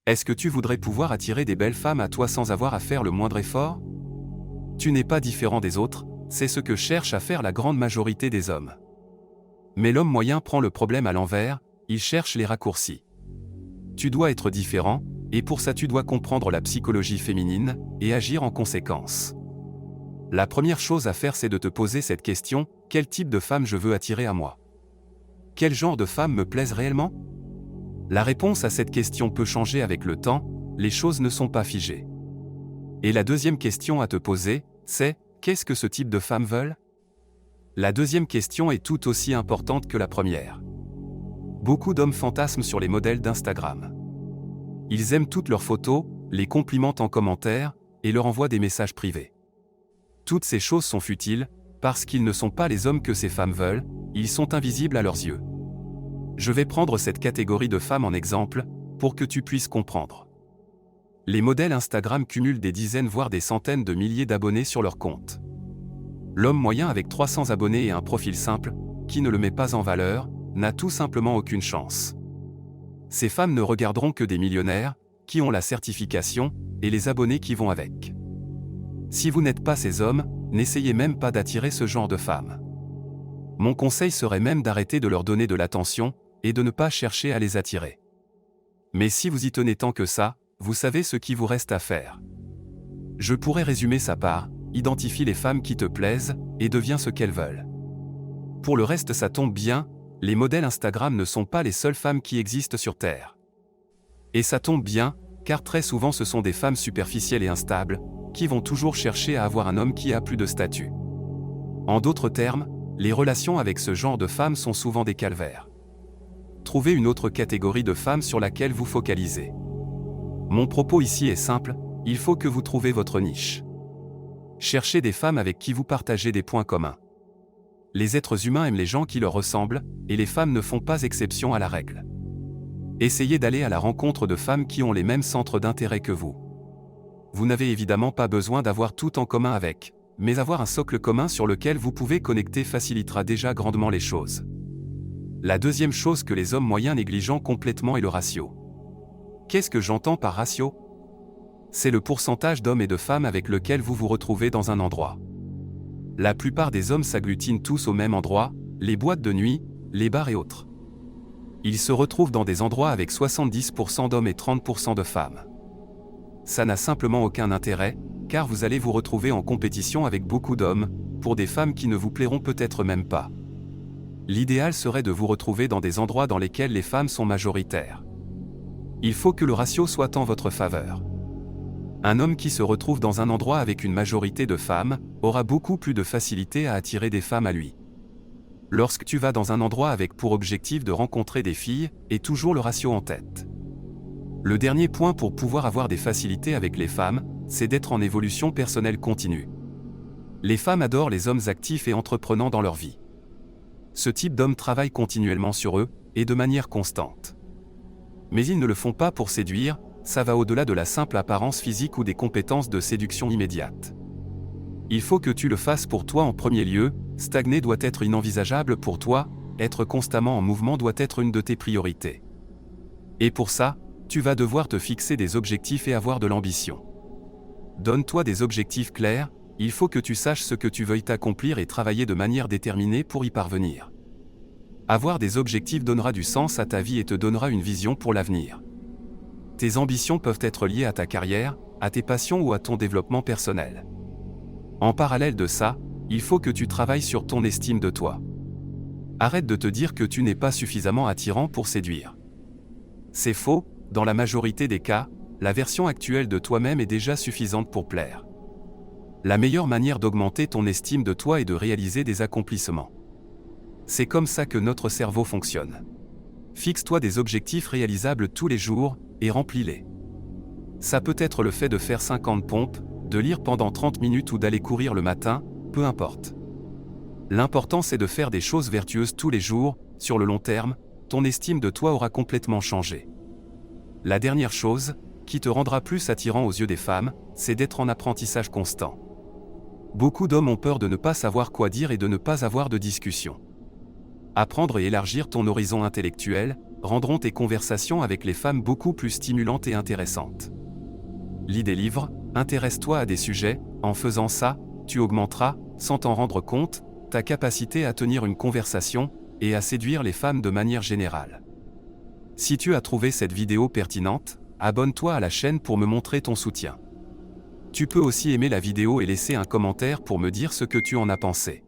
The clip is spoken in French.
Est-ce que tu voudrais pouvoir attirer des belles femmes à toi sans avoir à faire le moindre effort? Tu n'es pas différent des autres, c'est ce que cherche à faire la grande majorité des hommes. Mais l'homme moyen prend le problème à l'envers, il cherche les raccourcis. Tu dois être différent, et pour ça tu dois comprendre la psychologie féminine, et agir en conséquence. La première chose à faire c'est de te poser cette question, quel type de femme je veux attirer à moi? Quel genre de femme me plaise réellement? La réponse à cette question peut changer avec le temps, les choses ne sont pas figées. Et la deuxième question à te poser, c'est, qu'est-ce que ce type de femmes veulent? La deuxième question est tout aussi importante que la première. Beaucoup d'hommes fantasment sur les modèles d'Instagram. Ils aiment toutes leurs photos, les complimentent en commentaire, et leur envoient des messages privés. Toutes ces choses sont futiles, parce qu'ils ne sont pas les hommes que ces femmes veulent, ils sont invisibles à leurs yeux. Je vais prendre cette catégorie de femmes en exemple, pour que tu puisses comprendre. Les modèles Instagram cumulent des dizaines voire des centaines de milliers d'abonnés sur leur compte. L'homme moyen avec 300 abonnés et un profil simple, qui ne le met pas en valeur, n'a tout simplement aucune chance. Ces femmes ne regarderont que des millionnaires, qui ont la certification, et les abonnés qui vont avec. Si vous n'êtes pas ces hommes, n'essayez même pas d'attirer ce genre de femmes. Mon conseil serait même d'arrêter de leur donner de l'attention, et de ne pas chercher à les attirer. Mais si vous y tenez tant que ça, vous savez ce qu'il vous reste à faire. Je pourrais résumer ça par, identifie les femmes qui te plaisent, et deviens ce qu'elles veulent. Pour le reste ça tombe bien, les modèles Instagram ne sont pas les seules femmes qui existent sur Terre. Et ça tombe bien, car très souvent ce sont des femmes superficielles et instables, qui vont toujours chercher à avoir un homme qui a plus de statut. En d'autres termes, les relations avec ce genre de femmes sont souvent des calvaires. Trouvez une autre catégorie de femmes sur laquelle vous focalisez. Mon propos ici est simple, il faut que vous trouviez votre niche. Cherchez des femmes avec qui vous partagez des points communs. Les êtres humains aiment les gens qui leur ressemblent, et les femmes ne font pas exception à la règle. Essayez d'aller à la rencontre de femmes qui ont les mêmes centres d'intérêt que vous. Vous n'avez évidemment pas besoin d'avoir tout en commun avec, mais avoir un socle commun sur lequel vous pouvez connecter facilitera déjà grandement les choses. La deuxième chose que les hommes moyens négligent complètement est le ratio. Qu'est-ce que j'entends par ratio? C'est le pourcentage d'hommes et de femmes avec lesquels vous vous retrouvez dans un endroit. La plupart des hommes s'agglutinent tous au même endroit, les boîtes de nuit, les bars et autres. Ils se retrouvent dans des endroits avec 70% d'hommes et 30% de femmes. Ça n'a simplement aucun intérêt, car vous allez vous retrouver en compétition avec beaucoup d'hommes, pour des femmes qui ne vous plairont peut-être même pas. L'idéal serait de vous retrouver dans des endroits dans lesquels les femmes sont majoritaires. Il faut que le ratio soit en votre faveur. Un homme qui se retrouve dans un endroit avec une majorité de femmes, aura beaucoup plus de facilité à attirer des femmes à lui. Lorsque tu vas dans un endroit avec pour objectif de rencontrer des filles, aie toujours le ratio en tête. Le dernier point pour pouvoir avoir des facilités avec les femmes, c'est d'être en évolution personnelle continue. Les femmes adorent les hommes actifs et entreprenants dans leur vie. Ce type d'hommes travaille continuellement sur eux, et de manière constante. Mais ils ne le font pas pour séduire, ça va au-delà de la simple apparence physique ou des compétences de séduction immédiate. Il faut que tu le fasses pour toi en premier lieu, stagner doit être inenvisageable pour toi, être constamment en mouvement doit être une de tes priorités. Et pour ça, tu vas devoir te fixer des objectifs et avoir de l'ambition. Donne-toi des objectifs clairs, il faut que tu saches ce que tu veuilles accomplir et travailler de manière déterminée pour y parvenir. Avoir des objectifs donnera du sens à ta vie et te donnera une vision pour l'avenir. Tes ambitions peuvent être liées à ta carrière, à tes passions ou à ton développement personnel. En parallèle de ça, il faut que tu travailles sur ton estime de toi. Arrête de te dire que tu n'es pas suffisamment attirant pour séduire. C'est faux, dans la majorité des cas, la version actuelle de toi-même est déjà suffisante pour plaire. La meilleure manière d'augmenter ton estime de toi est de réaliser des accomplissements. C'est comme ça que notre cerveau fonctionne. Fixe-toi des objectifs réalisables tous les jours, et remplis-les. Ça peut être le fait de faire 50 pompes, de lire pendant 30 minutes ou d'aller courir le matin, peu importe. L'important c'est de faire des choses vertueuses tous les jours, sur le long terme, ton estime de toi aura complètement changé. La dernière chose, qui te rendra plus attirant aux yeux des femmes, c'est d'être en apprentissage constant. Beaucoup d'hommes ont peur de ne pas savoir quoi dire et de ne pas avoir de discussion. Apprendre et élargir ton horizon intellectuel, rendront tes conversations avec les femmes beaucoup plus stimulantes et intéressantes. Lis des livres, intéresse-toi à des sujets, en faisant ça, tu augmenteras, sans t'en rendre compte, ta capacité à tenir une conversation, et à séduire les femmes de manière générale. Si tu as trouvé cette vidéo pertinente, abonne-toi à la chaîne pour me montrer ton soutien. Tu peux aussi aimer la vidéo et laisser un commentaire pour me dire ce que tu en as pensé.